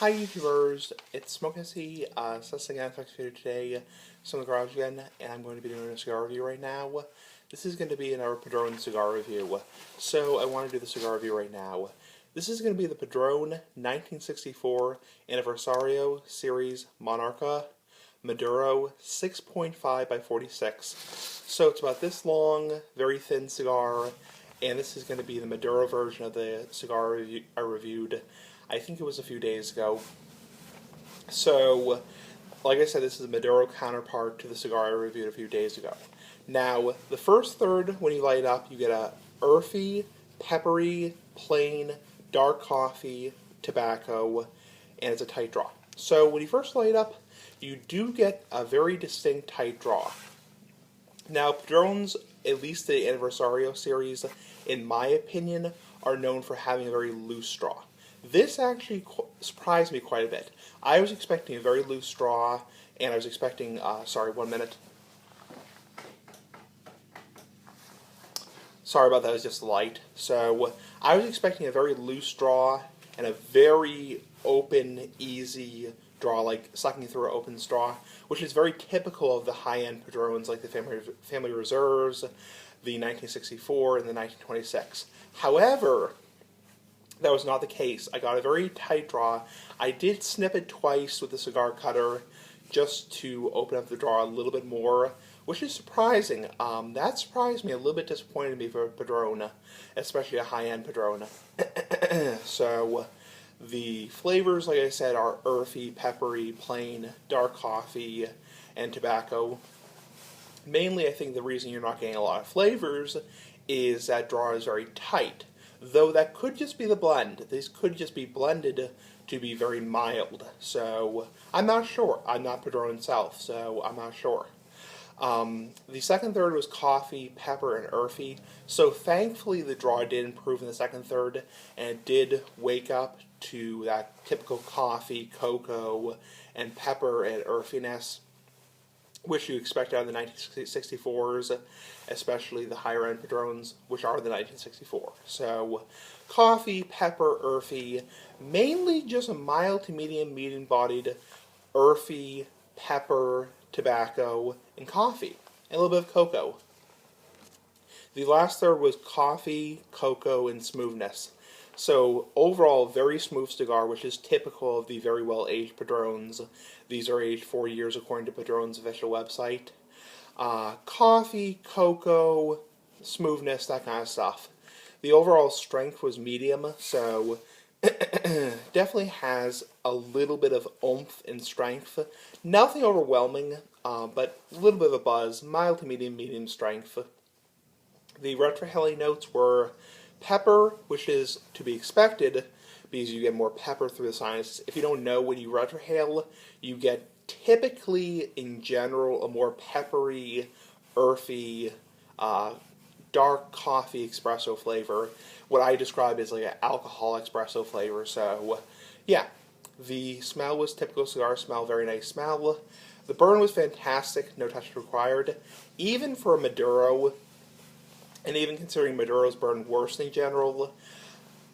Hi YouTubers, it's SmokeSC, Sussing FX video today, still in the garage again, and I'm going to be doing a cigar review right now. This is going to be another Padron cigar review, so I want to do the cigar review right now. This is going to be the Padron 1964 Aniversario Series Monarca Maduro 6.5 by 46. So it's about this long, very thin cigar, and this is going to be the Maduro version of the cigar I reviewed. I think it was a few days ago. So, like I said, this is a Maduro counterpart to the cigar I reviewed a few days ago. Now, the first third, when you light it up, you get a earthy, peppery, plain, dark coffee, tobacco, and it's a tight draw. So, when you first light it up, you do get a very distinct tight draw. Now, Padrons, at least the Aniversario series, in my opinion, are known for having a very loose straw. This actually surprised me quite a bit. I was expecting a very loose straw, and I was expecting, sorry, 1 minute. Sorry about that, it was just light. So, I was expecting a very loose straw and a very open, easy draw, like sucking through an open straw, which is very typical of the high-end Padrones like the Family Reserves, the 1964, and the 1926. However, that was not the case. I got a very tight draw. I did snip it twice with the cigar cutter just to open up the draw a little bit more, which is surprising. That surprised me, a little bit disappointed me for a Padron, especially a high-end Padron. So, the flavors, like I said, are earthy, peppery, plain, dark coffee, and tobacco. Mainly, I think the reason you're not getting a lot of flavors is that draw is very tight. Though that could just be the blend. These could just be blended to be very mild. So, I'm not sure. I'm not Padron himself, so I'm not sure. The second third was coffee, pepper, and earthy. So, thankfully, the draw did improve in the second third, and it did wake up to that typical coffee, cocoa, and pepper and earthiness, which you expect out of the 1964s, especially the higher-end Padrones, which are the 1964. So, coffee, pepper, earthy, mainly just a mild to medium-bodied earthy, pepper, tobacco, and coffee, and a little bit of cocoa. The last third was coffee, cocoa, and smoothness. So, overall, very smooth cigar, which is typical of the very well-aged Padrones. These are aged 4 years according to Padron's official website. Coffee, cocoa, smoothness, that kind of stuff. The overall strength was medium, so definitely has a little bit of oomph and strength. Nothing overwhelming, but a little bit of a buzz. Mild to medium strength. The retrohale notes were pepper, which is to be expected because you get more pepper through the sinuses. If you don't know, when you retrohale, you get typically, in general, a more peppery, earthy, dark coffee espresso flavor. What I describe as like an alcohol espresso flavor. So, yeah, the smell was typical cigar smell, very nice smell. The burn was fantastic, no touch required. Even for a Maduro, and even considering Maduro's burn worse in general,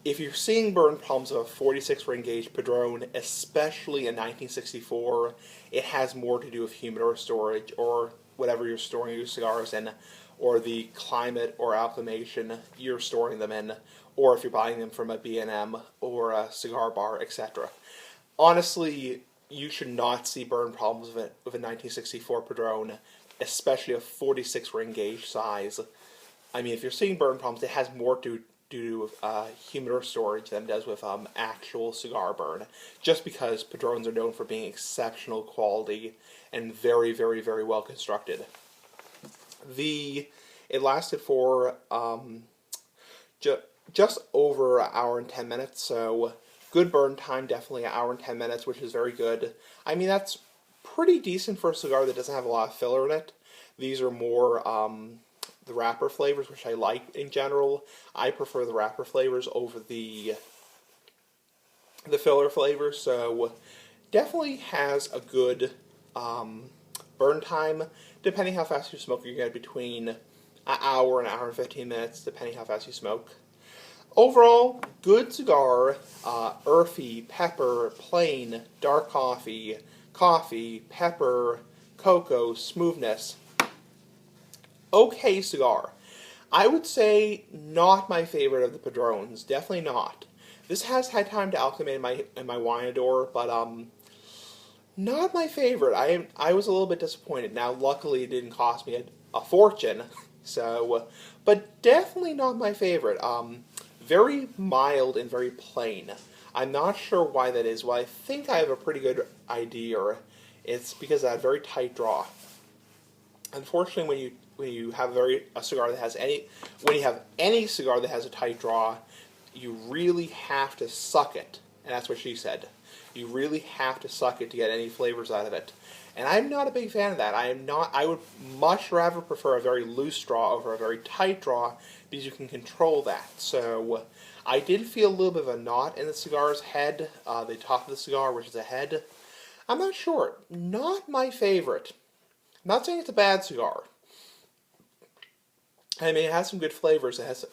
if you're seeing burn problems of a 46 ring gauge Padron, especially in 1964, it has more to do with humidor storage or whatever you're storing your cigars in, or the climate or acclimation you're storing them in, or if you're buying them from a B&M or a cigar bar, etc. Honestly, you should not see burn problems with a 1964 Padron, especially a 46 ring gauge size. I mean, if you're seeing burn problems, it has more to do with humidor storage than it does with actual cigar burn, just because Padrones are known for being exceptional quality and very, very, very well constructed. It lasted for just over an hour and 10 minutes, so good burn time, definitely an hour and 10 minutes, which is very good. I mean, that's pretty decent for a cigar that doesn't have a lot of filler in it. These are more the wrapper flavors, which I like in general. I prefer the wrapper flavors over the filler flavors, so definitely has a good burn time. Depending how fast you smoke, you get between an hour and 15 minutes, depending how fast you smoke. Overall, good cigar, earthy, pepper, plain, dark coffee, coffee, pepper, cocoa, smoothness. Okay cigar. I would say not my favorite of the Padrones. Definitely not. This has had time to acclimate in my wine-ador, but not my favorite. I was a little bit disappointed. Now, luckily, it didn't cost me a fortune, so but definitely not my favorite. Very mild and very plain. I'm not sure why that is. Well, I think I have a pretty good idea. It's because I have very tight draw. Unfortunately, when you have a cigar that has any cigar that has a tight draw, you really have to suck it, and that's what she said. You really have to suck it to get any flavors out of it. And I'm not a big fan of that. I would much rather prefer a very loose straw over a very tight draw because you can control that. So I did feel a little bit of a knot in the cigar's head, the top of the cigar, which is a head. I'm not sure. Not my favorite. I'm not saying it's a bad cigar. I mean, it has some good flavors. It has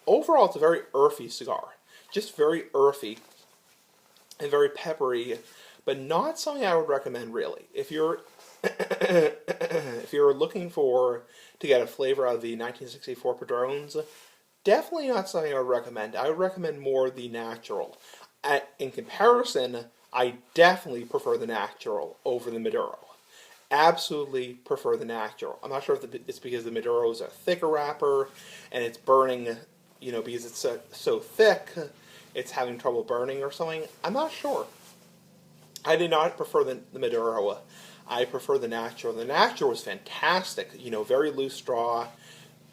overall, it's a very earthy cigar. Just very earthy and very peppery, but not something I would recommend really. If you're if you're looking to get a flavor out of the 1964 Padrones, definitely not something I would recommend. I would recommend more the natural. In comparison, I definitely prefer the natural over the Maduro. Absolutely prefer the natural. I'm not sure if it's because the Maduro is a thicker wrapper and it's burning, because it's so thick, it's having trouble burning or something. I'm not sure. I did not prefer the Maduro. I prefer the natural. The natural was fantastic. Very loose straw,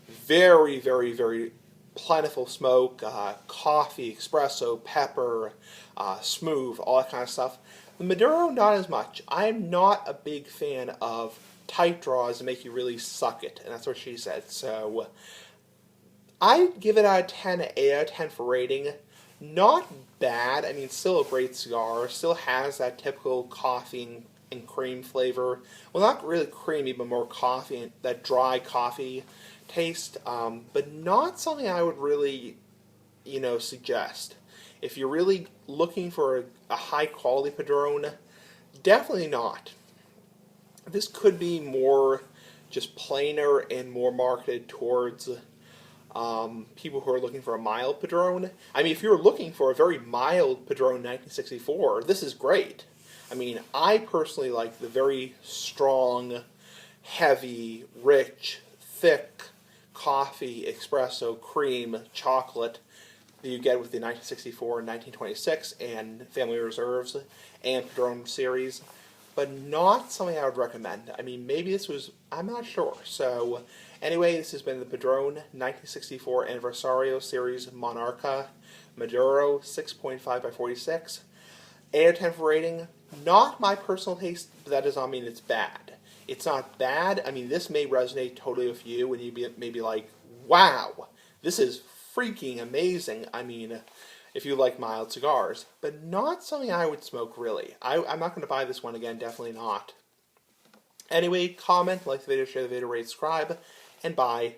very, very, very plentiful smoke, coffee, espresso, pepper, smooth, all that kind of stuff. The Maduro, not as much. I'm not a big fan of tight draws that make you really suck it, and that's what she said. So I give it out of 10, an 8 out of 10 for rating. Not bad. I mean, still a great cigar. Still has that typical coffee and cream flavor. Well, not really creamy, but more coffee, that dry coffee taste. But not something I would really, suggest. If you're really looking for a high-quality Padron, definitely not. This could be more just plainer and more marketed towards people who are looking for a mild Padron. I mean, if you're looking for a very mild Padron 1964, this is great. I mean, I personally like the very strong, heavy, rich, thick coffee, espresso, cream, chocolate that you get with the 1964 and 1926 and Family Reserves and Padron series, but not something I would recommend. I mean, maybe I'm not sure. So, anyway, this has been the Padron 1964 Anniversario Series Monarca Maduro 6.5 by 46. 8 out of 10 for rating. Not my personal taste, but that does not mean it's bad. It's not bad. I mean, this may resonate totally with you, and you'd may be like, wow, this is freaking amazing. I mean, if you like mild cigars, but not something I would smoke really. I'm not going to buy this one again, definitely not. Anyway, comment, like the video, share the video, rate, subscribe, and bye.